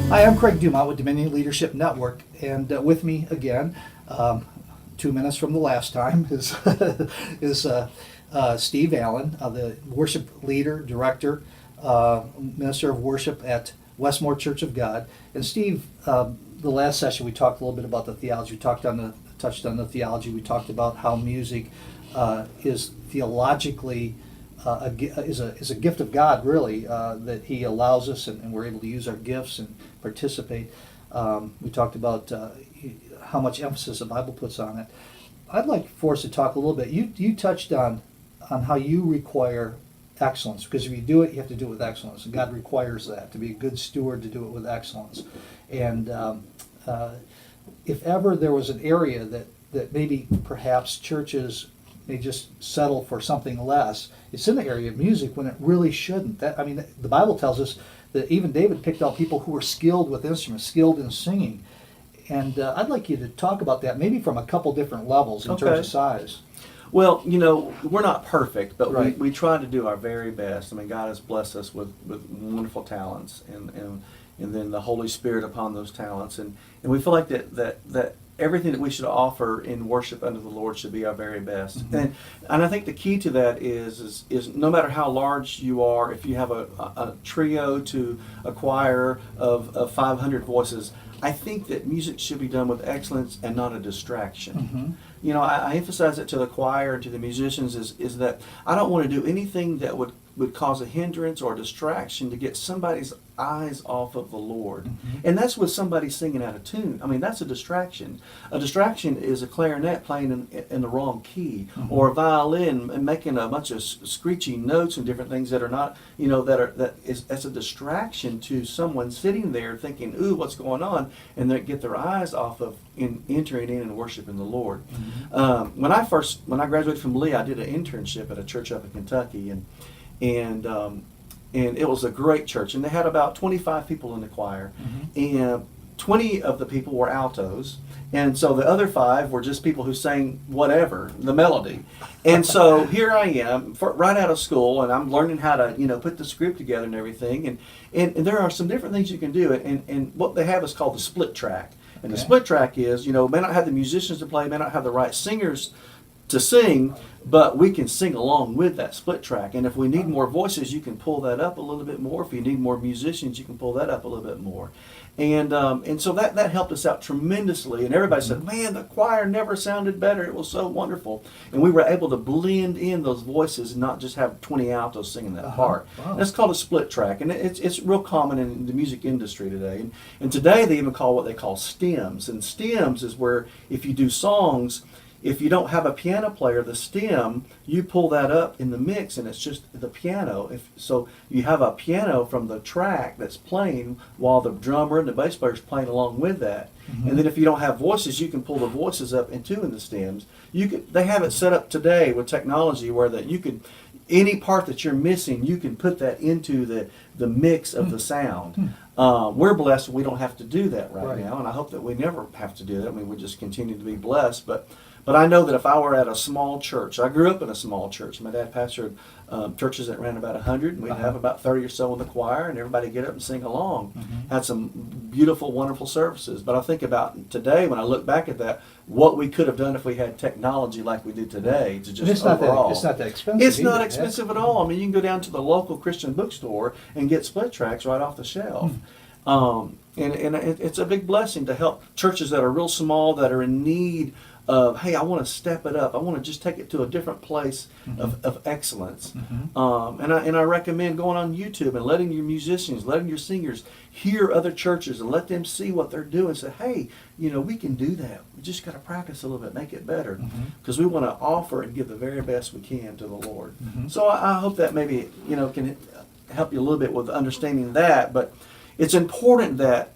Hi, I'm Craig Dumont with Dominion Leadership Network, and with me again, 2 minutes from the last time, is Steve Allen, the worship leader, director, minister of worship at Westmore Church of God. And Steve, the last session we talked a little bit about the theology. We touched on the theology. We talked about how music is theologically is a gift of God, really, that He allows us, and we're able to use our gifts and participate. We talked about how much emphasis the Bible puts on it. I'd like for us to talk a little bit. You touched on how you require excellence, because if you do it, you have to do it with excellence, and God requires that, to be a good steward, to do it with excellence. And if ever there was an area that maybe perhaps churches may just settle for something less, it's in the area of music when it really shouldn't. The Bible tells us that even David picked out people who were skilled with instruments, skilled in singing. And I'd like you to talk about that, maybe from a couple different levels in terms of size. Well, we're not perfect, but Right. we try to do our very best. I mean, God has blessed us with wonderful talents, and then the Holy Spirit upon those talents. And we feel like that everything that we should offer in worship unto the Lord should be our very best. Mm-hmm. And I think the key to that is no matter how large you are, if you have a trio to a choir of 500 voices, I think that music should be done with excellence and not a distraction. Mm-hmm. I emphasize it to the choir and to the musicians is that I don't want to do anything that would cause a hindrance or a distraction to get somebody's eyes off of the Lord. Mm-hmm. And that's with somebody singing out of tune. I mean, that's a distraction. A distraction is a clarinet playing in the wrong key, mm-hmm. or a violin and making a bunch of screechy notes and different things that are not, that's a distraction to someone sitting there thinking, ooh, what's going on? And they get their eyes off of entering in and worshiping the Lord. Mm-hmm. When I graduated from Lee, I did an internship at a church up in Kentucky, and it was a great church, and they had about 25 people in the choir, mm-hmm. and 20 of the people were altos, and so the other 5 were just people who sang whatever, the melody. And so here I am, right out of school, and I'm learning how to, put the script together and everything, and there are some different things you can do, and what they have is called the split track. And the split track is, may not have the musicians to play, may not have the right singers to sing, but we can sing along with that split track. And if we need more voices, you can pull that up a little bit more. If you need more musicians, you can pull that up a little bit more. And so that helped us out tremendously. And everybody said, man, the choir never sounded better. It was so wonderful. And we were able to blend in those voices and not just have 20 altos singing that part. Wow. That's called a split track. And it's real common in the music industry today. And today they even call what they call stems. And stems is where if you do songs, if you don't have a piano player, the stem, you pull that up in the mix and it's just the piano. So you have a piano from the track that's playing while the drummer and the bass player is playing along with that. Mm-hmm. And then if you don't have voices, you can pull the voices up in the stems. They have it set up today with technology where any part that you're missing, you can put that into the mix of the sound. We're blessed we don't have to do that right now, and I hope that we never have to do that. I mean, we just continue to be blessed, but I know that if I were at a small church, I grew up in a small church. My dad pastored churches that ran about 100, and we'd have about 30 or so in the choir, and everybody get up and sing along. Mm-hmm. Had some beautiful, wonderful services. But I think about today, when I look back at that, what we could have done if we had technology like we do today to just overall. It's not that expensive. It's not expensive at all. I mean, you can go down to the local Christian bookstore and get split tracks right off the shelf. And it's a big blessing to help churches that are real small, that are in need of, hey, I want to step it up. I want to just take it to a different place of excellence. Mm-hmm. And I recommend going on YouTube and letting your musicians, letting your singers hear other churches and let them see what they're doing. Say, hey, we can do that. We just got to practice a little bit, make it better, because we want to offer and give the very best we can to the Lord. Mm-hmm. So I hope that maybe can help you a little bit with understanding that. But it's important that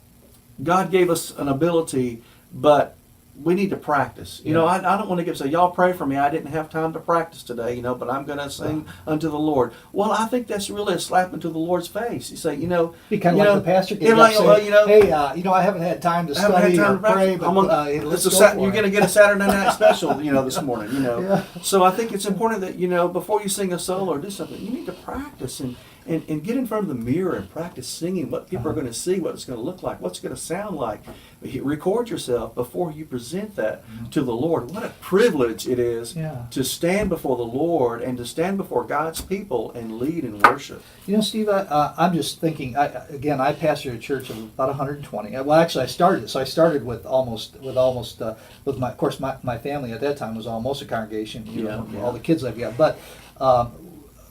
God gave us an ability, but we need to practice. I don't want to say, y'all pray for me. I didn't have time to practice today, but I'm going to sing unto the Lord. Well, I think that's really a slap into the Lord's face. You say, be kind of like the pastor can say, hey, I haven't had time to study or pray, but you're going to get a Saturday night special, this morning, Yeah. So I think it's important that, before you sing a solo or do something, you need to practice and get in front of the mirror and practice singing what people are going to see, what it's going to look like, what's going to sound like. Record yourself before you present that to the Lord. What a privilege it is to stand before the Lord and to stand before God's people and lead in worship. You know, Steve, I'm just thinking. I pastored a church of about 120. Well, actually, I started. So I started with my, of course, my family at that time was almost a congregation. All the kids I've got, but.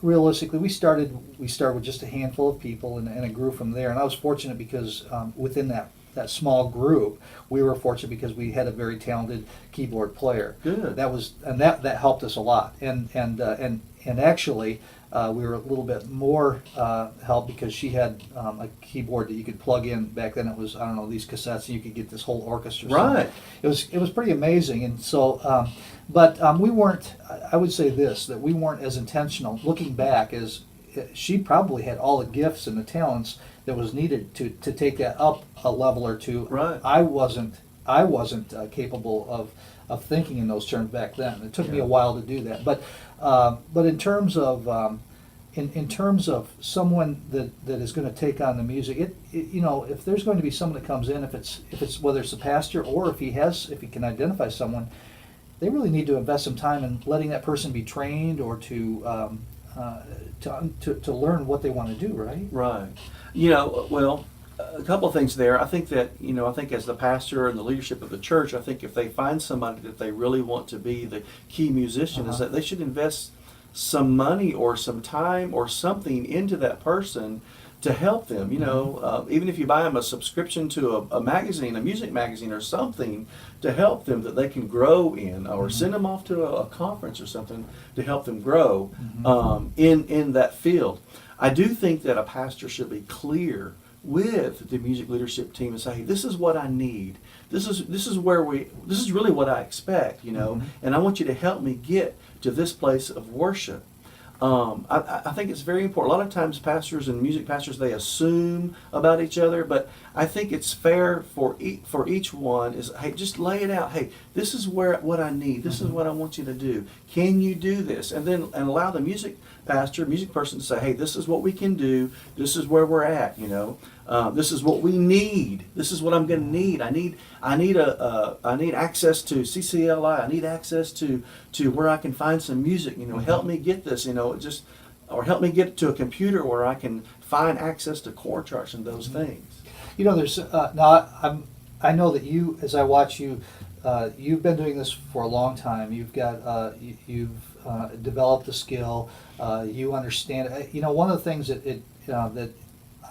Realistically, we started with just a handful of people, and it grew from there. And I was fortunate because within that small group, we were fortunate because we had a very talented keyboard player. Good. That helped us a lot. And actually, we were a little bit more help because she had a keyboard that you could plug in. Back then, it was, I don't know, these cassettes, and you could get this whole orchestra. Right. It was pretty amazing, and so. But we weren't. I would say this: that we weren't as intentional. Looking back, as she probably had all the gifts and the talents that was needed to take that up a level or two. Right. I wasn't capable of thinking in those terms back then. It took me a while to do that. But in terms of in terms of someone that is going to take on the music, if there's going to be someone that comes in, if it's whether it's a pastor or if he can identify someone. They really need to invest some time in letting that person be trained or to learn what they want to do, right? Right. Well, a couple of things there. I think that, I think as the pastor and the leadership of the church, I think if they find somebody that they really want to be the key musician, is that they should invest some money or some time or something into that person to help them. Even if you buy them a subscription to a magazine, a music magazine or something to help them that they can grow in, or send them off to a conference or something to help them grow in that field. I do think that a pastor should be clear with the music leadership team and say, hey, this is what I need. This is really what I expect, and I want you to help me get to this place of worship. I think it's very important. A lot of times pastors and music pastors, they assume about each other, but I think it's fair for each one is, hey, just lay it out. Hey, this is what I need. This is what I want you to do. Can you do this? And allow the music person to say, hey, this is what we can do. This is where we're at, this is what we need. This is what I'm going to need. I need access to CCLI. I need access to where I can find some music. Help me get this. Or help me get to a computer where I can find access to chord charts and those things. There's now I know that you, as I watch you, you've been doing this for a long time. You've got you've developed the skill. You understand it. One of the things that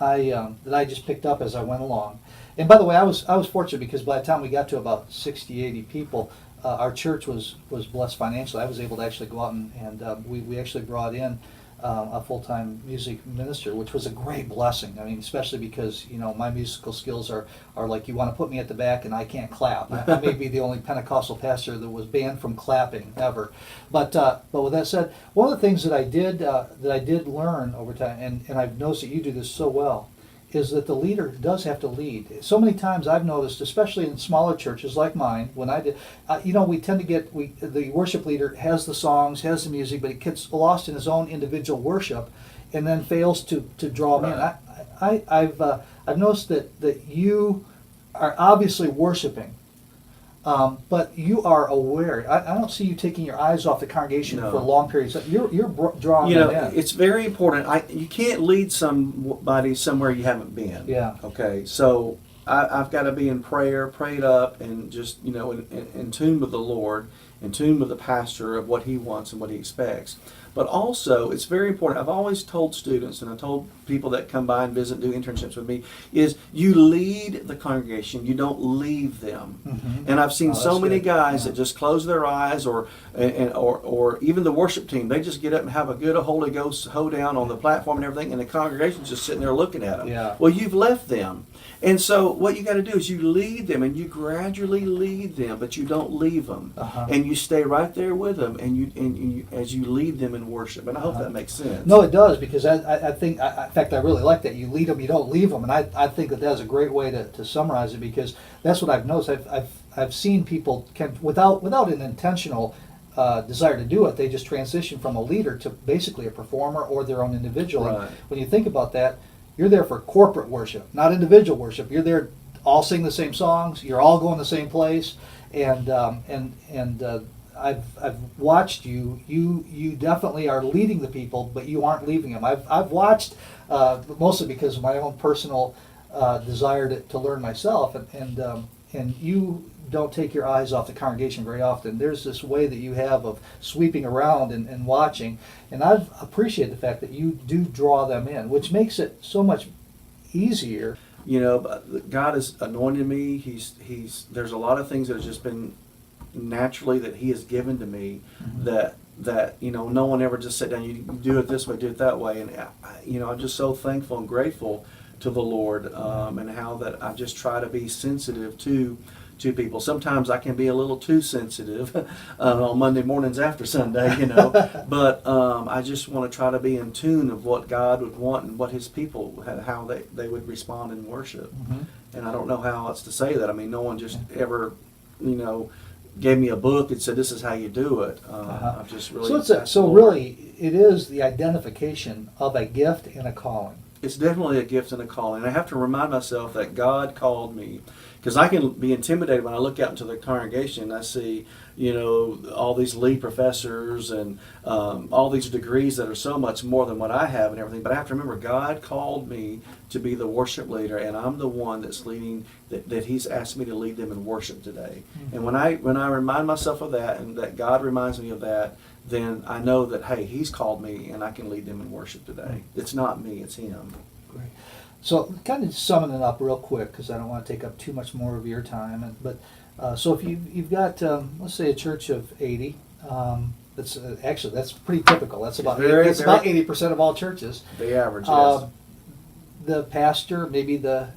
I just picked up as I went along. And by the way, I was fortunate because by the time we got to about 60, 80 people, our church was blessed financially. I was able to actually go out and we actually brought in a full-time music minister, which was a great blessing. I mean, especially because my musical skills are like, you want to put me at the back and I can't clap. I may be the only Pentecostal pastor that was banned from clapping ever. But with that said, one of the things that I did learn over time, and I've noticed that you do this so well, is that the leader does have to lead. So many times I've noticed, especially in smaller churches like mine, when I did, we tend to get, the worship leader has the songs, has the music, but he gets lost in his own individual worship and then fails to draw them in. I've noticed that you are obviously worshiping, but you are aware. I don't see you taking your eyes off the congregation for long periods. You're drawing them in. It's very important. You can't lead somebody somewhere you haven't been. Yeah. Okay. So I've got to be in prayer, prayed up, and just in tune with the Lord, in tune with the pastor of what he wants and what he expects. But also, it's very important. I've always told students, and I told people that come by and visit and do internships with me, is you lead the congregation, you don't leave them. Mm-hmm. And I've seen so many guys that just close their eyes, or even the worship team, they just get up and have a good Holy Ghost hoedown on the platform and everything, and the congregation's just sitting there looking at them. Yeah. Well, you've left them. And so what you got to do is you lead them, and you gradually lead them, but you don't leave them. Uh-huh. And you stay right there with them, and you as you lead them in worship. And I hope that makes sense. No, it does, because I think, in fact, I really like that. You lead them, you don't leave them. And I think that's a great way to summarize it, because that's what I've noticed. I've seen people without an intentional desire to do it. They just transition from a leader to basically a performer or their own individual. And Right. when you think about that, you're there for corporate worship, not individual worship. You're there all sing the same songs. You're all going the same place, and I've watched you. You definitely are leading the people, but you aren't leaving them. I've watched mostly because of my own personal desire to learn myself, and you don't take your eyes off the congregation very often. There's this way that you have of sweeping around and watching, and I've appreciated the fact that you do draw them in, which makes it so much easier. You know, but God has anointed me. There's a lot of things that have just been naturally that He has given to me that you know, no one ever just sat down. You do it this way, do it that way, and you know, I'm just so thankful and grateful to the Lord, and how that I just try to be sensitive to people. Sometimes I can be a little too sensitive on Monday mornings after Sunday, you know. But I just want to try to be in tune of what God would want and what His people, how they would respond in worship. And I don't know how else to say that. I mean, no one just ever, you know, gave me a book and said, this is how you do it. I've just really... So really, it is the identification of a gift and a calling. It's definitely a gift and a calling. I have to remind myself that God called me, because I can be intimidated when I look out into the congregation and I see, you know, all these lead professors and all these degrees that are so much more than what I have and everything. But I have to remember, God called me to be the worship leader, and I'm the one that's leading, that He's asked me to lead them in worship today. And when I remind myself of that, and that God reminds me of that, then I know that, hey, He's called me and I can lead them in worship today. It's not me, it's Him. Great. So kind of summing it up real quick, because I don't want to take up too much more of your time. So if you've got, let's say, a church of 80, actually that's pretty typical. That's about Very- about 80% of all churches. The average, yes. The pastor, maybe the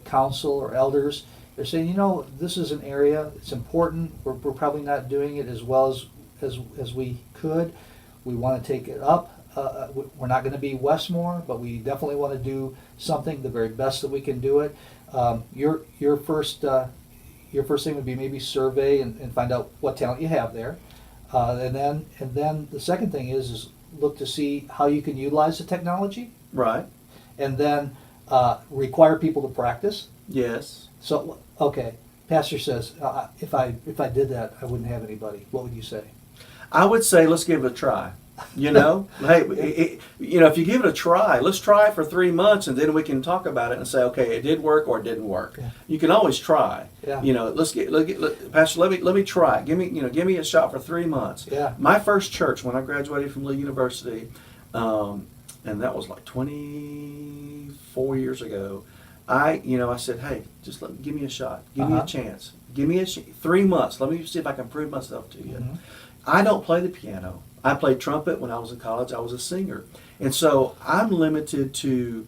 council or elders, they're saying, you know, this is an area, it's important. We're probably not doing it as well as we could. We want to take it up. We're not going to be Westmore, but we definitely want to do something the very best that we can do it. Your first thing would be maybe survey and find out what talent you have there, and then the second thing is look to see how you can utilize the technology, Right. and then require people to practice. Yes. So okay, pastor says if I did that, I wouldn't have anybody. What would you say? I would say let's give it a try. You know, hey, you know, if you give it a try, let's try it for 3 months, and then we can talk about it and say, okay, it did work or it didn't work. Yeah. You can always try. Yeah. You know, Pastor, let me try it. Give me a shot for 3 months. Yeah. My first church when I graduated from Lee University, and that was like 24 years ago. I said, hey, just give me a shot. Give me a chance. Give me 3 months. Let me see if I can prove myself to you. I don't play the piano. I played trumpet when I was in college. I was a singer. And so I'm limited to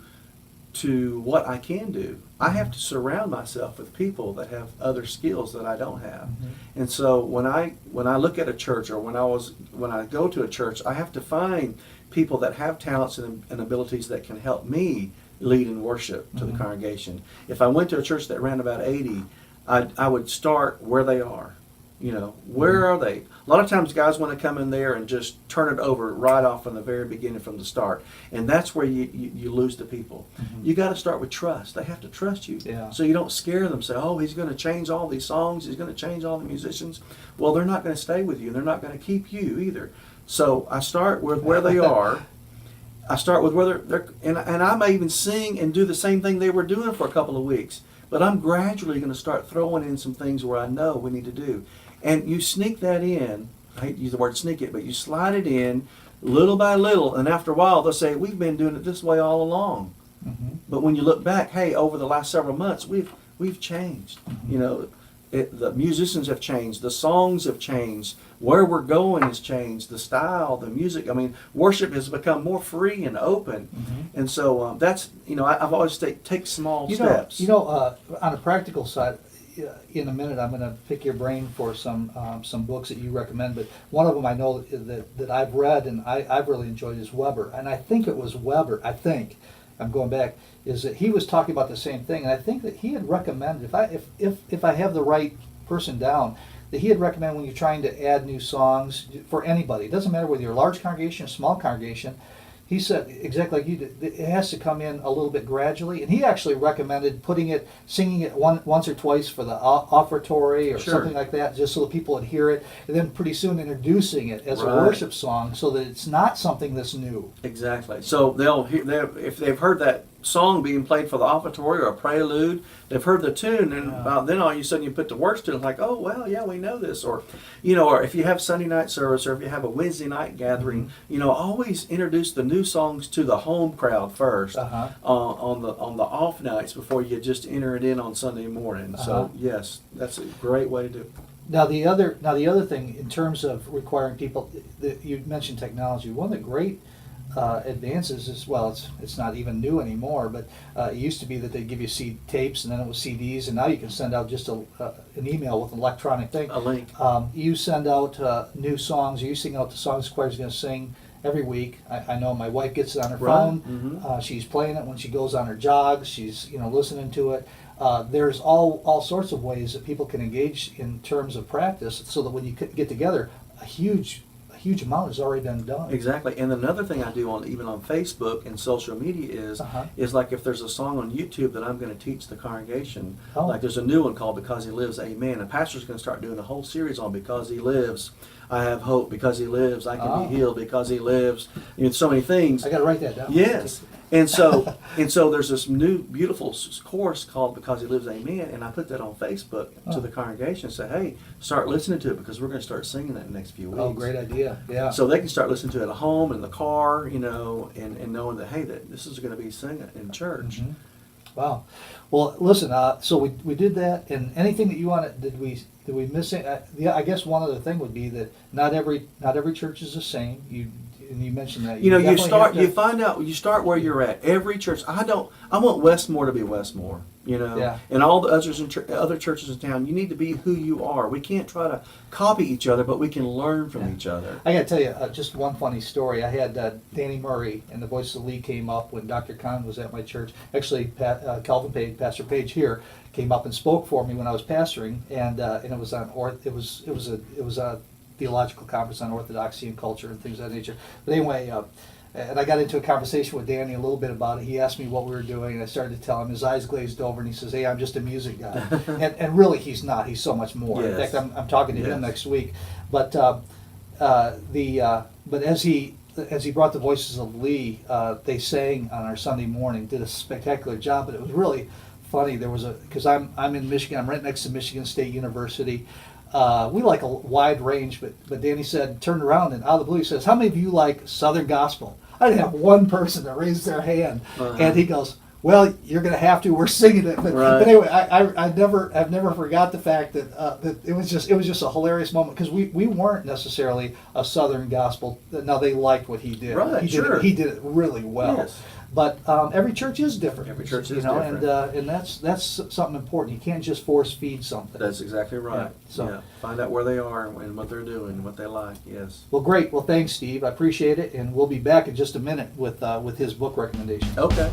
what I can do. I have to surround myself with people that have other skills that I don't have. And so when I look at a church, or when I go to a church, I have to find people that have talents and abilities that can help me lead in worship to the congregation. If I went to a church that ran about 80, I would start where they are. You know, where are they? A lot of times guys want to come in there and just turn it over right off from the very beginning, from the start. And that's where you lose the people. You got to start with trust. They have to trust you. Yeah. So you don't scare them, say, oh, he's going to change all these songs. He's going to change all the musicians. Well, they're not going to stay with you. And they're not going to keep you either. So I start with where they are. I start with where they're and I may even sing and do the same thing they were doing for a couple of weeks. But I'm gradually going to start throwing in some things where I know we need to do. And you sneak that in. I hate to use the word sneak it, but you slide it in little by little. And after a while, they'll say, we've been doing it this way all along. But when you look back, hey, over the last several months, we've changed. You know, the musicians have changed. The songs have changed. Where we're going has changed. The style, the music. I mean, worship has become more free and open. And so that's, you know, I've always take small steps. On a practical side, in a minute I'm going to pick your brain for some books that you recommend, but one of them I know that I've read and I've really enjoyed is Weber. And I think it was Weber, I'm going back, is that he was talking about the same thing. And I think that he had recommended, if I have the right person down, that he had recommended when you're trying to add new songs for anybody, it doesn't matter whether you're a large congregation or small congregation, he said, exactly like you did, it has to come in a little bit gradually. And he actually recommended singing it once or twice for the offertory or Sure. something like that, just so that people would hear it. And then pretty soon introducing it as a Right. worship song so that it's not something that's new. Exactly. So if they've heard that song being played for the offertory or a prelude, they've heard the tune, and then all of a sudden you put the words to it, like, oh well, yeah, we know this, or or if you have Sunday night service, or if you have a Wednesday night gathering, always introduce the new songs to the home crowd first on the off nights before you just enter it in on Sunday morning. So yes, that's a great way to do it. Now the other thing in terms of requiring people, you mentioned technology. One of the great advances is, well, it's not even new anymore, but it used to be that they'd give you tapes and then it was CDs, and now you can send out just an email with an electronic thing. A link. You send out new songs. You sing out the songs the choir's going to sing every week. I know my wife gets it on her Right. phone. Mhm. She's playing it when she goes on her jogs. She's listening to it. There's all sorts of ways that people can engage in terms of practice, so that when you get together, a huge amount has already been done. Exactly. And another thing I do even on Facebook and social media is like if there's a song on YouTube that I'm going to teach the congregation, Oh. like there's a new one called Because He Lives, Amen. A pastor's going to start doing a whole series on Because He Lives, I have hope. Because He lives, I can be healed. Because He lives, so many things. I got to write that down. Yes. And so there's this new beautiful course called Because He Lives, Amen, and I put that on Facebook to the congregation and say, hey, start listening to it, because we're going to start singing that in the next few weeks. Oh, great idea. Yeah. So they can start listening to it at home, in the car, and knowing that, hey, that this is going to be singing in church. Mhm. Wow. Well, listen. So we did that, and anything that you wanted? Did we miss it? Yeah. I guess one other thing would be that not every church is the same. You mentioned that. You definitely find out, you start where you're at. Every church, I want Westmore to be Westmore, Yeah. and all the other churches in town, you need to be who you are. We can't try to copy each other, but we can learn from each other. I got to tell you just one funny story. I had Danny Murray and the Voice of Lee came up when Dr. Kahn was at my church. Actually, Calvin Page, Pastor Page here, came up and spoke for me when I was pastoring, and it was on it was a theological conference on orthodoxy and culture and things of that nature. But anyway, and I got into a conversation with Danny a little bit about it. He asked me what we were doing, and I started to tell him. His eyes glazed over, and he says, "Hey, I'm just a music guy." and really, he's not. He's so much more. Yes. In fact, I'm talking to him next week. But but as he brought the Voices of Lee, they sang on our Sunday morning, did a spectacular job. But it was really funny. There was because I'm in Michigan. I'm right next to Michigan State University. We like a wide range, but Danny turned around and out of the blue he says, "How many of you like Southern gospel?" I didn't have one person that raised their hand, and he goes, "Well, you're going to have to. We're singing it." But anyway, I've never forgot the fact that it was just a hilarious moment, because we weren't necessarily a Southern gospel. Now they liked what he did. Right, He did it really well. Yes. But every church is different. Every church is different. and that's something important. You can't just force feed something. That's exactly right. Yeah, so- Find out where they are and what they're doing and what they like. Yes. Well, great. Well, thanks, Steve. I appreciate it, and we'll be back in just a minute with his book recommendation. Okay.